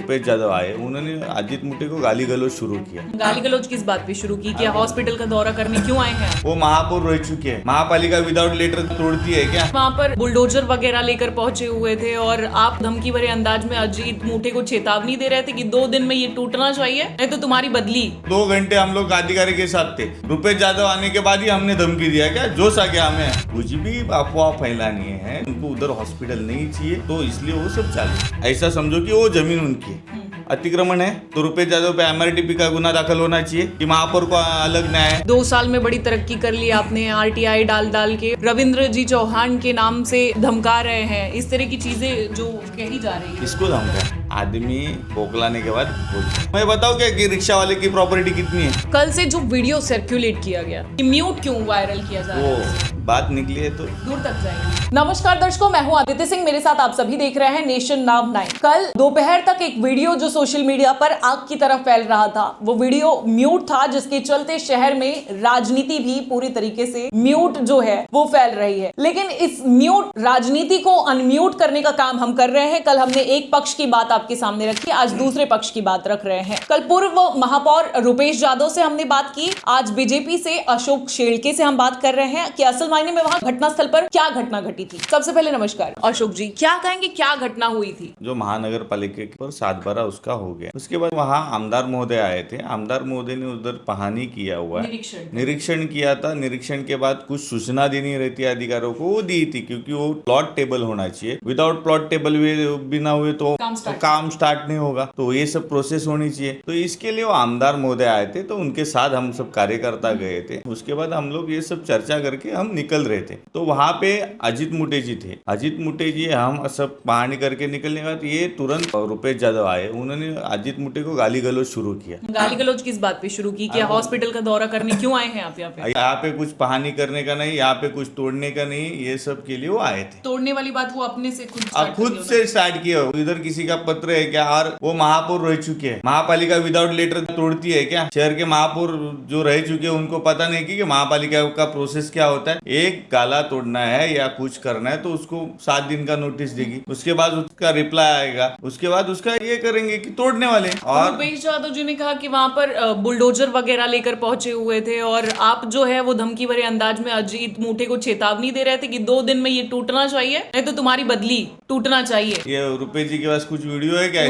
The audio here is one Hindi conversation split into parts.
रुपेश यादव आए, उन्होंने अजीत मुटे को गाली गलौज शुरू किया। गाली गलौज किस बात पे शुरू की? क्या हॉस्पिटल का दौरा करने क्यों आए हैं? वो महापौर रह चुके हैं, महापालिका विदाउट लेटर तोड़ती है क्या? वहाँ पर बुलडोजर वगैरह लेकर पहुंचे हुए थे और आप धमकी भरे अंदाज में अजीत मुटे को चेतावनी दे रहे थे कि 2 दिन में ये टूटना चाहिए, नहीं तो तुम्हारी बदली। 2 घंटे हम लोग अधिकारी के साथ थे। रुपेश यादव आने के बाद ही हमने धमकी दिया क्या? जोश आ गया हमें। कुछ भी अफवाह फैलानी है, उनको उधर हॉस्पिटल नहीं चाहिए तो इसलिए वो सब चालू। ऐसा समझो कि वो जमीन उनकी है, अतिक्रमण है, तो रुपेश यादव पे MRTP का गुना दाखिल होना चाहिए कि महापौर को अलग न्याय। 2 साल में बड़ी तरक्की कर ली आपने, RTI डाल के रविंद्र जी चौहान के नाम से धमका रहे हैं, इस तरह की चीजें जो कही जा रही है। किसको धमका? आदमी बोकलाने के बाद बोलते। मैं बताऊं क्या कि रिक्शा वाले की प्रॉपर्टी कितनी है? कल से जो वीडियो सर्कुलेट किया गया, म्यूट क्यों वायरल किया जा रहा है? वो बात निकली है तो दूर तक जाएगी। नमस्कार दर्शकों, मैं हूं आदित्य सिंह, मेरे साथ आप सभी देख रहे हैं नेशन नाउ 9। कल दोपहर तक एक वीडियो जो सोशल मीडिया पर आग की तरह फैल रहा था, वो वीडियो म्यूट था, जिसके चलते शहर में राजनीति भी पूरी तरीके से म्यूट जो है वो फैल रही है। लेकिन इस म्यूट राजनीति को अनम्यूट करने का काम हम कर रहे हैं। कल हमने एक पक्ष की बात आपके सामने रखी, आज दूसरे पक्ष की बात रख रहे हैं। कल पूर्व महापौर रुपेश यादव से हमने बात की, आज बीजेपी से अशोक शेल्के से हम बात कर रहे हैं कि असल मायने में वहां घटनास्थल पर क्या घटना घटी थी। सबसे पहले नमस्कार अशोक जी, क्या कहेंगे, क्या घटना हुई थी? जो महानगर पालिका पर 7/12 उसका हो गया, उसके बाद वहाँ आमदार महोदय आए थे। आमदार महोदय ने उधर पहानी किया हुआ है, निरीक्षण किया था। निरीक्षण के बाद कुछ सूचना देनी रहती है अधिकारियों को, वो दी थी, क्योंकि वो प्लॉट टेबल होना चाहिए। विदाउट प्लॉट टेबल बिना हुए तो काम स्टार्ट नहीं होगा, तो ये सब प्रोसेस होनी चाहिए। तो इसके लिए वो आमदार महोदय आए थे, तो उनके साथ हम सब कार्यकर्ता गए थे। उसके बाद हम लोग ये सब चर्चा करके हम निकल रहे थे, तो वहाँ पे अजीत मुटे जी थे। अजीत मुटे जी हम सब पहाड़ी करके निकलने के बाद ये तुरंत रुपेश यादव आए, उन्होंने अजीत मुटे को गाली गलौज शुरू किया। गाली गलौज किस बात पे शुरू की? क्या हॉस्पिटल का दौरा करने क्यों आए हैं आप यहाँ पे? यहाँ पे कुछ पहानी करने का नहीं, यहाँ पे कुछ तोड़ने का नहीं, ये सब के लिए वो आए थे। तोड़ने वाली बात वो अपने से खुद से स्टार्ट किया। इधर किसी का पत्र है क्या? और वो महापौर रह चुके हैं, महापालिका विदाउट लेटर तोड़ती है क्या? शहर के महापौर जो रह चुके हैं उनको पता नहीं कि महापालिका का प्रोसेस क्या होता है। एक गाला तोड़ना है या कुछ करना है तो उसको 7 दिन का नोटिस देगी, उसके बाद उसका रिप्लाई आएगा, उसके बाद उसका ये करेंगे कि तोड़ने वाले। और रुपेश यादव जी ने कहा कि वहां पर बुलडोजर वगैरह लेकर पहुंचे हुए थे और आप जो है वो धमकी भरे अंदाज में अजीत मुटे को चेतावनी दे रहे थे कि 2 दिन में ये टूटना चाहिए, नहीं तो तुम्हारी बदली टूटना चाहिए। ये रुपेश जी के पास कुछ वीडियो है क्या?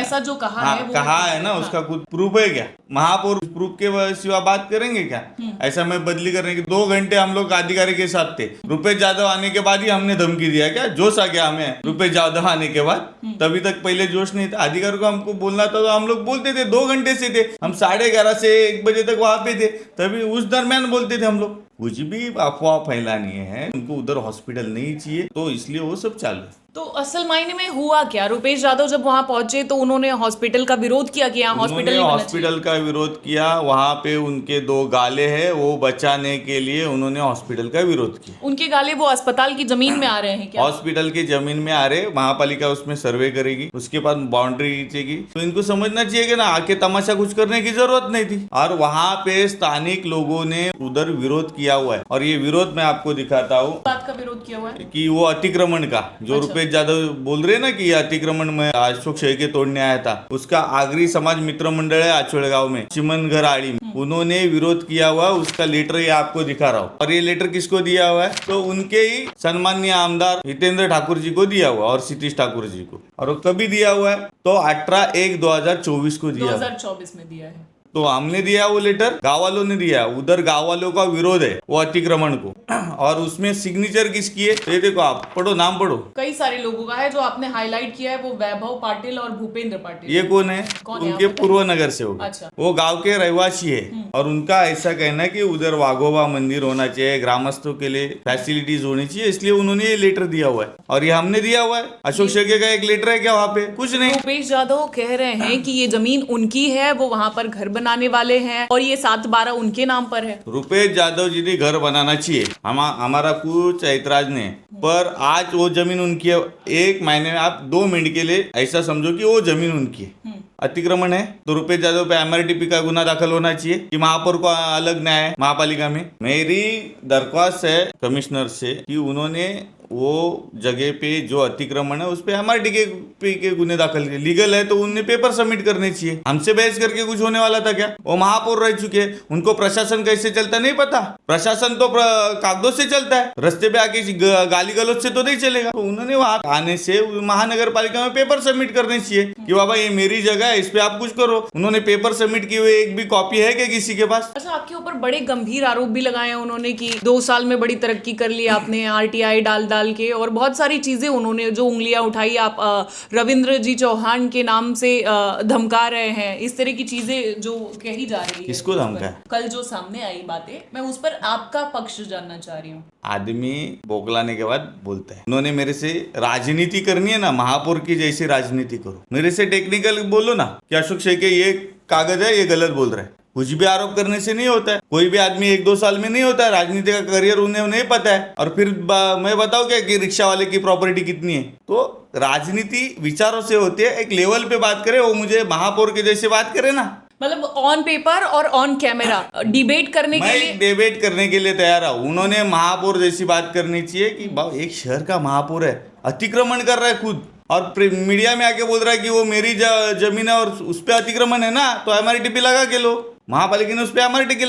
ऐसा जो कहा है वो कहा है ना, उसका कुछ प्रूफ है क्या? महापौर प्रूफ के सिवा बात करेंगे क्या? ऐसा मैं बदली करने की 2 घंटे हम लोग अधिकारी के साथ थे। रुपेश यादव आने के बाद ही हमने धमकी दिया क्या? जोश आ गया हमें रुपेश यादव आने के बाद। तभी तक पहले जोश नहीं था। अधिकारी को हमको बोलना था तो हम लोग बोलते थे। 2 घंटे से थे हम, 11:30 से 1 बजे तक वहां पे थे, तभी उस दरमियान बोलते थे हम लोग। कुछ भी अफवाह फैलानी है, उनको उधर हॉस्पिटल नहीं चाहिए तो इसलिए वो सब चालू है। तो असल मायने में हुआ क्या? रुपेश यादव जब वहां पहुंचे तो उन्होंने हॉस्पिटल का विरोध किया कि यहाँ हॉस्पिटल का विरोध किया। वहाँ पे उनके 2 गाले हैं, वो बचाने के लिए उन्होंने हॉस्पिटल का विरोध किया। उनके गाले वो अस्पताल की जमीन में आ रहे हैं क्या? हॉस्पिटल की जमीन में आ रहे, महापालिका उसमें सर्वे करेगी, उसके बाद बाउंड्री खींचेगी। तो इनको समझना चाहिए कि ना आके तमाशा कुछ करने की जरूरत नहीं थी। और वहाँ पे स्थानिक लोगों ने उधर विरोध किया हुआ है, और ये विरोध मैं आपको दिखाता हूँ। बात का विरोध किया हुआ है कि वो अतिक्रमण का जो रुपेश यादव बोल रहे ना कि ये अतिक्रमण में अशोक शेल्के तोड़ने आया था, उसका आगरी समाज मित्र मंडल है आचोड़ गांव में, चिमनघर आड़ी में, उन्होंने विरोध किया हुआ। उसका लेटर ये आपको दिखा रहा हूँ। और ये लेटर किसको दिया हुआ है? तो उनके ही सम्माननीय आमदार हितेंद्र ठाकुर जी को दिया हुआ और सतीश ठाकुर जी को। और वो कभी दिया हुआ है? तो 18/1/2024 को दिया, 2024 में दिया है। तो हमने दिया वो लेटर, गाँव वालों ने दिया। उधर गाँव वालों का विरोध है वो अतिक्रमण को, और उसमें सिग्नेचर किसकी है? ये देखो, आप पढ़ो, नाम पढ़ो। कई सारे लोगों का है। जो आपने हाईलाइट किया है वो वैभव पाटिल और भूपेंद्र पाटिल। ये कौन है? उनके पूर्व नगर से होगा। अच्छा। वो गांव के रहवासी है, और उनका ऐसा कहना है कि उधर वाघोबा मंदिर होना चाहिए, ग्रामस्थों के लिए फैसिलिटीज होनी चाहिए, इसलिए उन्होंने ये लेटर दिया हुआ है। और ये हमने दिया हुआ है। अशोक शेल्के का एक लेटर है क्या वहाँ पे? कुछ नहीं। रुपेश यादव कह रहे हैं कि ये जमीन उनकी है, वो वहाँ पर घर बनाने वाले हैं और ये 7/12 उनके नाम पर है। रुपेश यादव जी ने घर बनाना चाहिए, हमारा कुछ ऐतराज नहीं, पर आज वो जमीन उनकी है। 1 महीने में आप 2 मिनट के लिए ऐसा समझो कि वो जमीन उनकी है, अतिक्रमण है, तो रुपेश यादव पे MRTP का गुना दाखिल होना चाहिए कि महापौर को अलग न्याय है महापालिका में। मेरी दरख्वास्त है कमिश्नर से कि उन्होंने वो जगह पे जो अतिक्रमण है उस पे MRTK के गुने दाखिल किए। लीगल है तो उन्हें पेपर सबमिट करने चाहिए। हमसे बहस करके कुछ होने वाला था क्या? वो महापौर रह चुके हैं, उनको प्रशासन कैसे चलता नहीं पता। प्रशासन तो कागजों से चलता है, रस्ते पे आके गाली गलौज से तो नहीं चलेगा। तो उन्होंने वहां आने से महानगर पालिका में पेपर सबमिट करने चाहिए कि बाबा ये मेरी जगह है, इस पे आप कुछ करो। उन्होंने पेपर सबमिट किए हुए एक भी कॉपी है क्या किसी के पास? अच्छा, आपके ऊपर बड़े गंभीर आरोप भी लगाए हैं उन्होंने कि 2 साल में बड़ी तरक्की कर ली आपने, RTI डाल के, और बहुत सारी चीजें उन्होंने जो उंगलियां उठाई। आप रविंद्र जी चौहान के नाम से धमका रहे हैं, इस तरह की चीजें जो कही जा रही है। किसको धमका? कल जो सामने आई बातें, मैं उस पर आपका पक्ष जानना चाह रही हूँ। आदमी बोगलाने के बाद बोलता है। उन्होंने मेरे से राजनीति करनी है ना, महापौर की जैसी राजनीति करो। मेरे से टेक्निकल बोलो ना कि अशोक शेखे ये कागज है, ये गलत बोल रहा है। कुछ भी आरोप करने से नहीं होता है। कोई भी आदमी 1-2 साल में नहीं होता है। राजनीति का करियर उन्हें नहीं पता है। और फिर मैं बताऊं क्या कि रिक्शा वाले की प्रॉपर्टी कितनी है? तो राजनीति विचारों से होती है। एक लेवल पे बात करे, वो मुझे महापौर के जैसे बात करे ना। मतलब ऑन पेपर और ऑन कैमरा डिबेट करने के लिए, मैं डिबेट करने के लिए तैयार हूँ। उन्होंने महापौर जैसी बात करनी चाहिए कि बाबा एक शहर का महापौर है, अतिक्रमण कर रहा है खुद, और मीडिया में आके बोल रहा है कि वो मेरी जमीन है और उस पर अतिक्रमण है ना, तो MRTP लगा के लो। महापालिका ने उस पर MRTP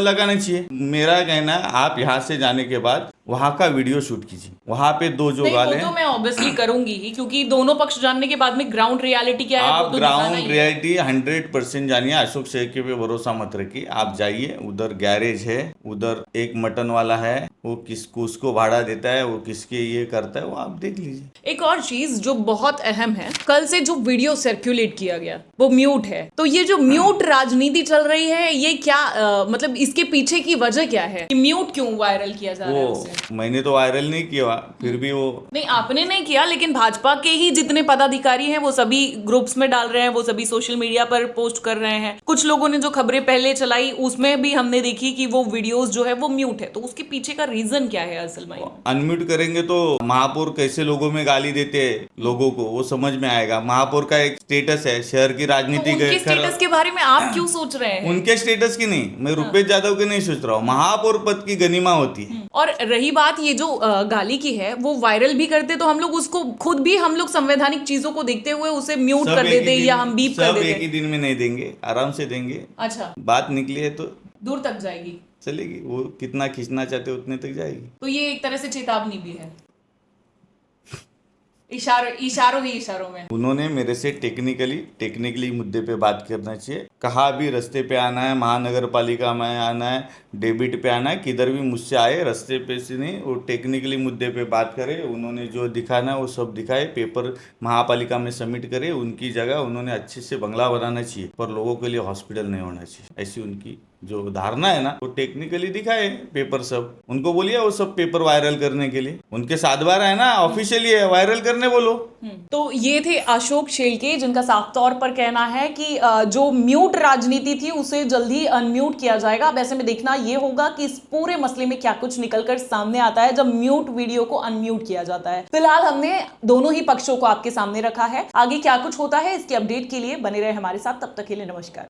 लगाना चाहिए। मेरा कहना है आप यहाँ से जाने के बाद वहां का वीडियो शूट कीजिए। वहां पे 2 जो गाले तो मैं ऑब्वियसली करूंगी ही, क्योंकि दोनों पक्ष जानने के बाद में ग्राउंड रियलिटी क्या है आप ग्राउंड रियलिटी 100% जानिए। अशोक शेखे पे भरोसा मत रखिए। आप जाइए, उधर गैरेज है, उधर एक मटन वाला है, वो किसको उसको भाड़ा देता है, वो किसके ये करता है, वो आप देख लीजिए। एक और चीज जो बहुत अहम है, कल से जो वीडियो सर्कुलेट किया गया वो म्यूट है। तो ये जो म्यूट राजनीति चल रही है, ये क्या मतलब इसके पीछे की वजह क्या है? म्यूट क्यों वायरल किया जा रहा है उसे? मैंने तो वायरल नहीं किया, फिर भी वो नहीं, आपने नहीं किया, लेकिन भाजपा के ही जितने पदाधिकारी हैं वो सभी ग्रुप्स में डाल रहे हैं, वो सभी सोशल मीडिया पर पोस्ट कर रहे हैं। कुछ लोगों ने जो खबरें पहले चलाई उसमें भी हमने देखी कि वो वीडियोस जो है वो म्यूट है। तो उसके पीछे का रीजन क्या है असल में? अनम्यूट करेंगे तो महापौर कैसे लोगों में गाली देते हैं लोगों को, वो समझ में आएगा। महापौर का एक स्टेटस है, शहर की राजनीति उनके स्टेटस के बारे में आप क्यों सोच रहे हैं? उनके स्टेटस की नहीं, मैं रुपेश यादव के नहीं सोच रहा हूँ। महापौर पद की गनिमा होती है। और रही बात ये जो गाली की है, वो वायरल भी करते तो हम लोग उसको खुद भी हम लोग संवैधानिक चीजों को देखते हुए उसे म्यूट कर देते या हम बीप कर देते। एक ही दिन में नहीं देंगे, आराम से देंगे। अच्छा, बात निकली है तो दूर तक जाएगी, चलेगी। वो कितना खींचना चाहते उतने तक जाएगी। तो ये एक तरह से चेतावनी भी है, इशारों में। उन्होंने मेरे से टेक्निकली मुद्दे पे बात करना चाहिए। कहा भी रास्ते पे आना है, महानगर पालिका में आना है, डेबिट पे आना है, किधर भी मुझसे आए, रास्ते पे से नहीं, वो टेक्निकली मुद्दे पे बात करे। उन्होंने जो दिखाना है वो सब दिखाए, पेपर महापालिका में सबमिट करे। उनकी जगह उन्होंने अच्छे से बंगला बनाना चाहिए, पर लोगों के लिए हॉस्पिटल नहीं होना चाहिए। ऐसी उनकी जो धारणा है ना, वो टेक्निकली दिखाए पेपर सब। उनको बोलिए वो सब पेपर वायरल करने के लिए, उनके 7 बार है ना, ऑफिशियली है, वायरल करने बोलो। तो ये थे अशोक शेलके, जिनका साफ तौर पर कहना है कि जो म्यूट राजनीति थी उसे जल्दी अनम्यूट किया जाएगा। अब ऐसे में देखना ये होगा कि इस पूरे मसले में क्या कुछ निकलकर सामने आता है जब म्यूट वीडियो को अनम्यूट किया जाता है। फिलहाल हमने दोनों ही पक्षों को आपके सामने रखा है। आगे क्या कुछ होता है इसकी अपडेट के लिए बने रहे हमारे साथ। तब तक के लिए नमस्कार।